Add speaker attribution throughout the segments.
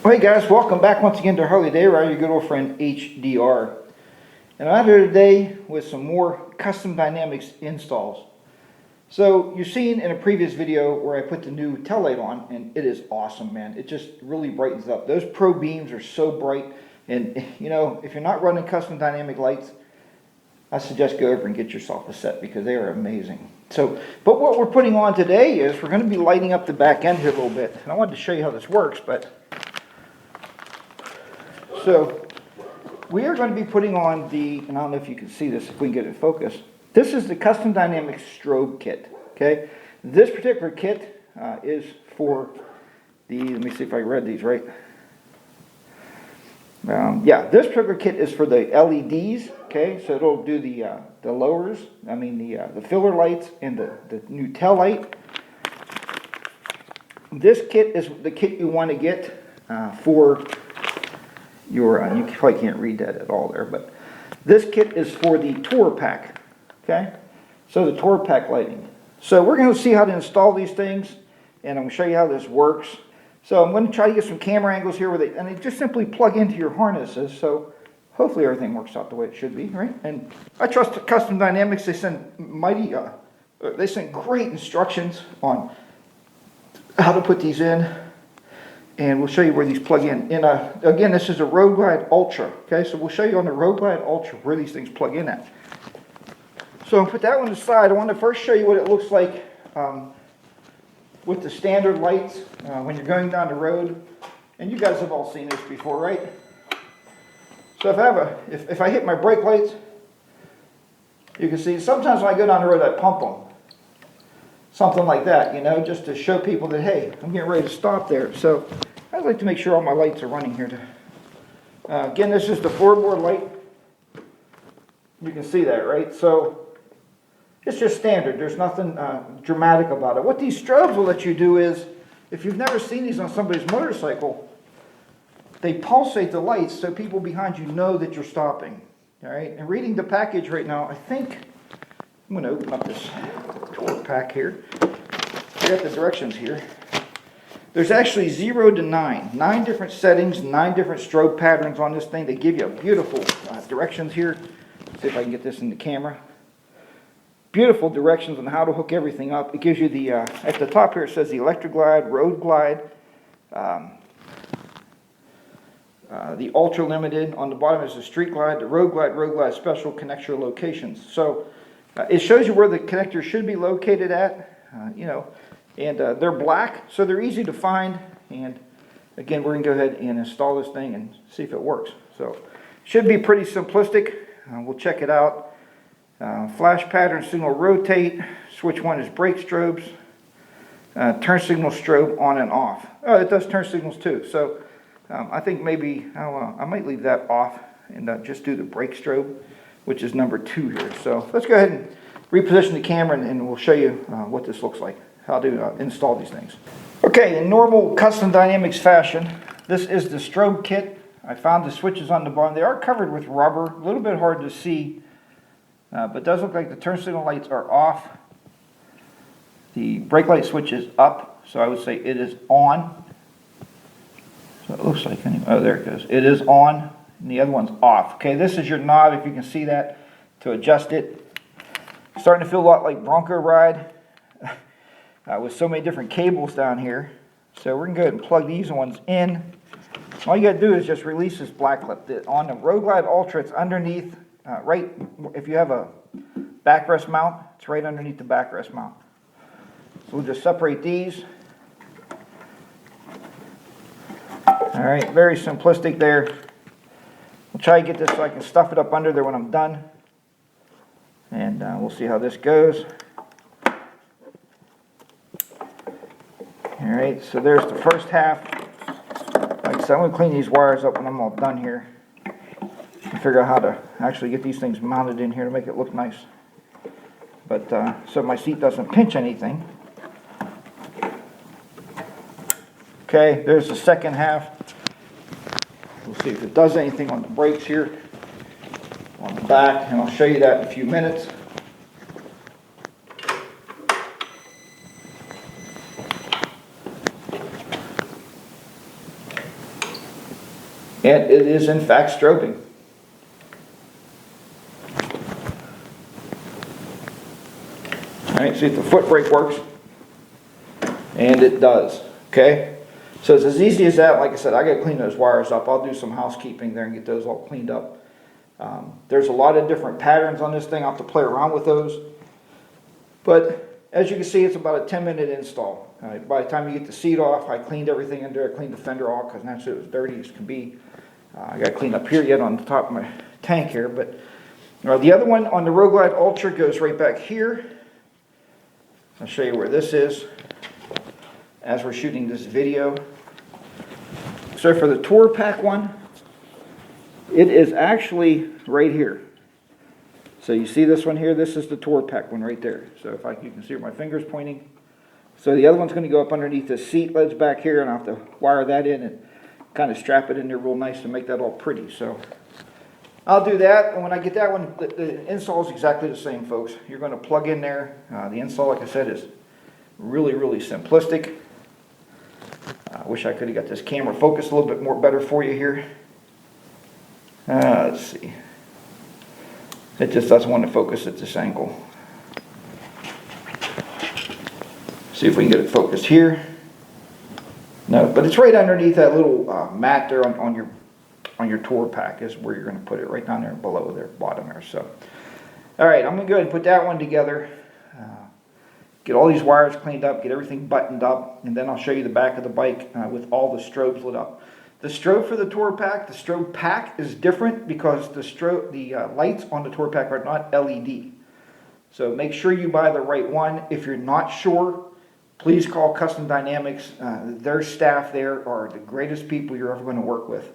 Speaker 1: Hey guys, welcome back once again to HarleyDayRider, your good old friend HDR. And I'm here today with some more custom dynamics installs. So you've seen in a previous video where I put the new tail light on, and it is awesome, man. It just really brightens up. Those pro beams are so bright, and you know, if you're not running custom dynamic lights, I suggest go over and get yourself a set because they are amazing. But what we're putting on today is we're going to be lighting up the back end here a little bit. And I wanted to show you how this works, so we are going to be putting on the, and I don't know if you can see this, if we can get it in focus. This is the Custom Dynamics Strobe kit, okay? This particular kit is for the, let me see if I read these right. Yeah, this particular kit is for the LEDs, okay? So it'll do the lowers, the filler lights and the new tail light. This kit is the kit you want to get for your, you probably can't read that at all there, but this kit is for the tour pack, okay? So the tour pack lighting. So we're going to see how to install these things, and I'm going to show you how this works. So I'm going to try to get some camera angles here, and they just simply plug into your harnesses, so hopefully everything works out the way it should be, right? And I trust Custom Dynamics. They send they send great instructions on how to put these in. And we'll show you where these plug in. Again, this is a Road Glide Ultra. Okay, so we'll show you on the Road Glide Ultra where these things plug in at. So I'll put that one aside. I want to first show you what it looks like with the standard lights when you're going down the road. And you guys have all seen this before, right? So if I hit my brake lights, you can see sometimes when I go down the road I pump them. Something like that, you know, just to show people that, hey, I'm getting ready to stop there. So I'd like to make sure all my lights are running here. Again, this is the floorboard light. You can see that, right? So it's just standard. There's nothing dramatic about it. What these strobes will let you do is, if you've never seen these on somebody's motorcycle, they pulsate the lights so people behind you know that you're stopping. All right? And reading the package right now, I think I'm going to open up this tour pack here. I got the directions here. There's actually 0 to 9. 9 different settings, 9 different strobe patterns on this thing. They give you beautiful directions here. Let's see if I can get this in the camera. Beautiful directions on how to hook everything up. It gives you the, at the top here it says the Electric Glide, Road Glide, the Ultra Limited. On the bottom is the Street Glide, the Road Glide Special connects your locations. So it shows you where the connector should be located at, you know, and they're black, so they're easy to find. And again, we're going to go ahead and install this thing and see if it works. So should be pretty simplistic. We'll check it out. Flash pattern signal rotate. Switch 1 is brake strobes. Turn signal strobe on and off. Oh, it does turn signals too. So I think maybe I might leave that off and just do the brake strobe, which is number 2 here. So let's go ahead and reposition the camera and we'll show you what this looks like, how to install these things. Okay, in normal Custom Dynamics fashion, this is the strobe kit. I found the switches on the bottom. They are covered with rubber, a little bit hard to see, but it does look like the turn signal lights are off. The brake light switch is up, so I would say it is on. So it looks like, anyway, oh, there it goes. It is on. And the other one's off. Okay, this is your knob, if you can see that, to adjust it. Starting to feel a lot like Bronco ride with so many different cables down here. So we're going to go ahead and plug these ones in. All you got to do is just release this black clip. On the Road Glide Ultra, it's underneath, right, if you have a backrest mount, it's right underneath the backrest mount. So we'll just separate these. All right, very simplistic there. We'll try to get this so I can stuff it up under there when I'm done. And we'll see how this goes. Alright, so there's the first half. Like I said, I'm going to clean these wires up when I'm all done here. And figure out how to actually get these things mounted in here to make it look nice. But so my seat doesn't pinch anything. Okay, there's the second half. We'll see if it does anything on the brakes here, on the back, and I'll show you that in a few minutes. And it is in fact strobing. Alright, see if the foot brake works. And it does. Okay? So it's as easy as that. Like I said, I got to clean those wires up. I'll do some housekeeping there and get those all cleaned up. There's a lot of different patterns on this thing. I'll have to play around with those. But as you can see, it's about a 10-minute install. By the time you get the seat off, I cleaned everything in there. I cleaned the fender off because naturally it was dirty as can be. I got to clean up here yet on the top of my tank here. But the other one on the Road Glide Ultra goes right back here. I'll show you where this is as we're shooting this video. So for the Tour Pack one, it is actually right here. So you see this one here? This is the Tour Pack one right there. So if you can see where my finger's pointing. So the other one's going to go up underneath the seat lids back here, and I'll have to wire that in and kind of strap it in there real nice to make that all pretty. So I'll do that, and when I get that one, the install is exactly the same, folks. You're going to plug in there. The install, like I said, is really, really simplistic. I wish I could have got this camera focused a little bit more better for you here. Let's see. It just doesn't want to focus at this angle. See if we can get it focused here. No, but it's right underneath that little mat there on your Tour Pack is where you're going to put it, right down there below there, bottom there. So, all right, I'm going to go ahead and put that one together. Get all these wires cleaned up, get everything buttoned up, and then I'll show you the back of the bike with all the strobes lit up. The strobe for the Tour Pack, the strobe pack is different because the lights on the Tour Pack are not LED. So make sure you buy the right one. If you're not sure, please call Custom Dynamics. Their staff there are the greatest people you're ever going to work with.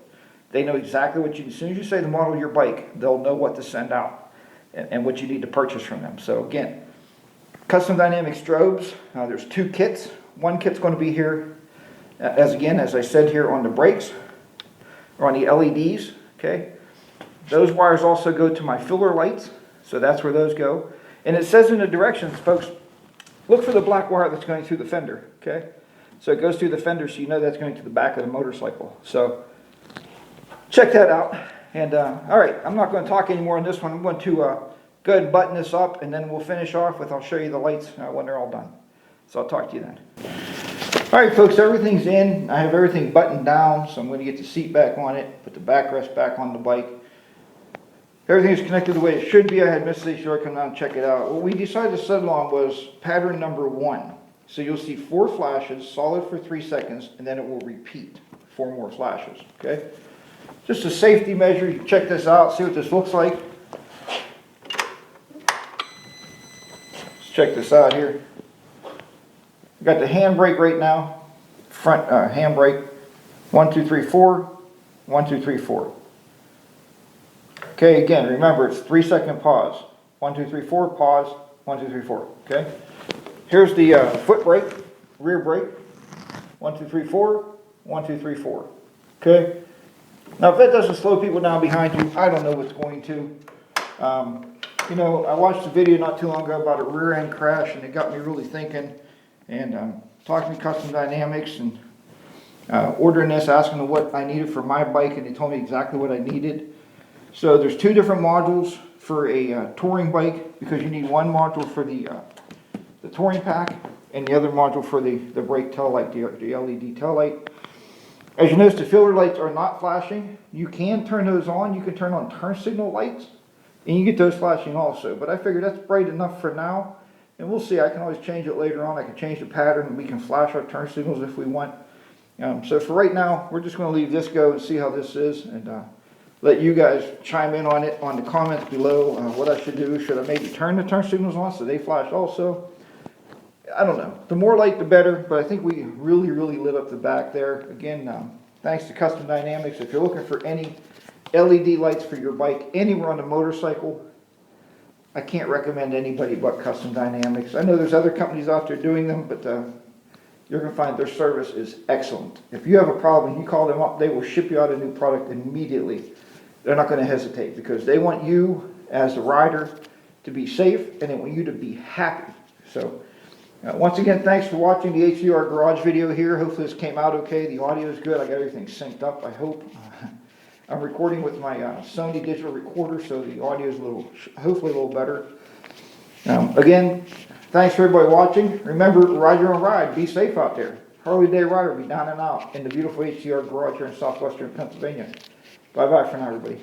Speaker 1: They know exactly what as soon as you say the model of your bike, they'll know what to send out and what you need to purchase from them. So again, Custom Dynamics strobes, there's two kits. One kit's going to be here, as I said here on the brakes, or on the LEDs, okay? Those wires also go to my filler lights, so that's where those go. And it says in the directions, folks, look for the black wire that's going through the fender, okay? So it goes through the fender, so you know that's going to the back of the motorcycle. So check that out. And all right, I'm not going to talk anymore on this one. I'm going to go ahead and button this up, and then we'll finish off with, I'll show you the lights when they're all done. So I'll talk to you then. All right, folks, everything's in. I have everything buttoned down, so I'm going to get the seat back on it, put the backrest back on the bike. Everything is connected the way it should be. I had Miss Shore come down and check it out. What we decided to settle on was pattern number 1. So you'll see 4 flashes, solid for 3 seconds, and then it will repeat 4 more flashes, okay? Just a safety measure. You check this out, see what this looks like. Let's check this out here. I've got the handbrake right now, front handbrake, 1, 2, 3, 4, 1, 2, 3, 4. Okay, again, remember it's 3-second pause. 1, 2, 3, 4, pause, 1, 2, 3, 4, okay? Here's the foot brake, rear brake, 1, 2, 3, 4, 1, 2, 3, 4, okay? Now if that doesn't slow people down behind you, I don't know what's going to. You know, I watched a video not too long ago about a rear end crash, and it got me really thinking. And talking to Custom Dynamics and ordering this, asking them what I needed for my bike, and they told me exactly what I needed. So there's 2 different modules for a touring bike, because you need one module for the touring pack and the other module for the brake tail light, the LED tail light. As you notice, the filler lights are not flashing. You can turn those on. You can turn on turn signal lights, and you get those flashing also. But I figured that's bright enough for now. And we'll see, I can always change it later on. I can change the pattern, and we can flash our turn signals if we want. So for right now, we're just going to leave this go and see how this is, and let you guys chime in on it on the comments below. What I should do, should I maybe turn the turn signals on so they flash also? I don't know. The more light, the better, but I think we really, really lit up the back there. Again, thanks to Custom Dynamics. If you're looking for any LED lights for your bike anywhere on the motorcycle, I can't recommend anybody but Custom Dynamics. I know there's other companies out there doing them, but you're going to find their service is excellent. If you have a problem, you call them up, they will ship you out a new product immediately. They're not going to hesitate, because they want you as the rider to be safe, and they want you to be happy. So once again, thanks for watching the HDR garage video here. Hopefully this came out okay. The audio is good. I got everything synced up, I hope. I'm recording with my Sony digital recorder, so the audio is hopefully a little better. Again, thanks for everybody watching. Remember, ride your own ride. Be safe out there. HarleyDayRider will be down and out in the beautiful HDR garage here in southwestern Pennsylvania. Bye-bye for now, everybody.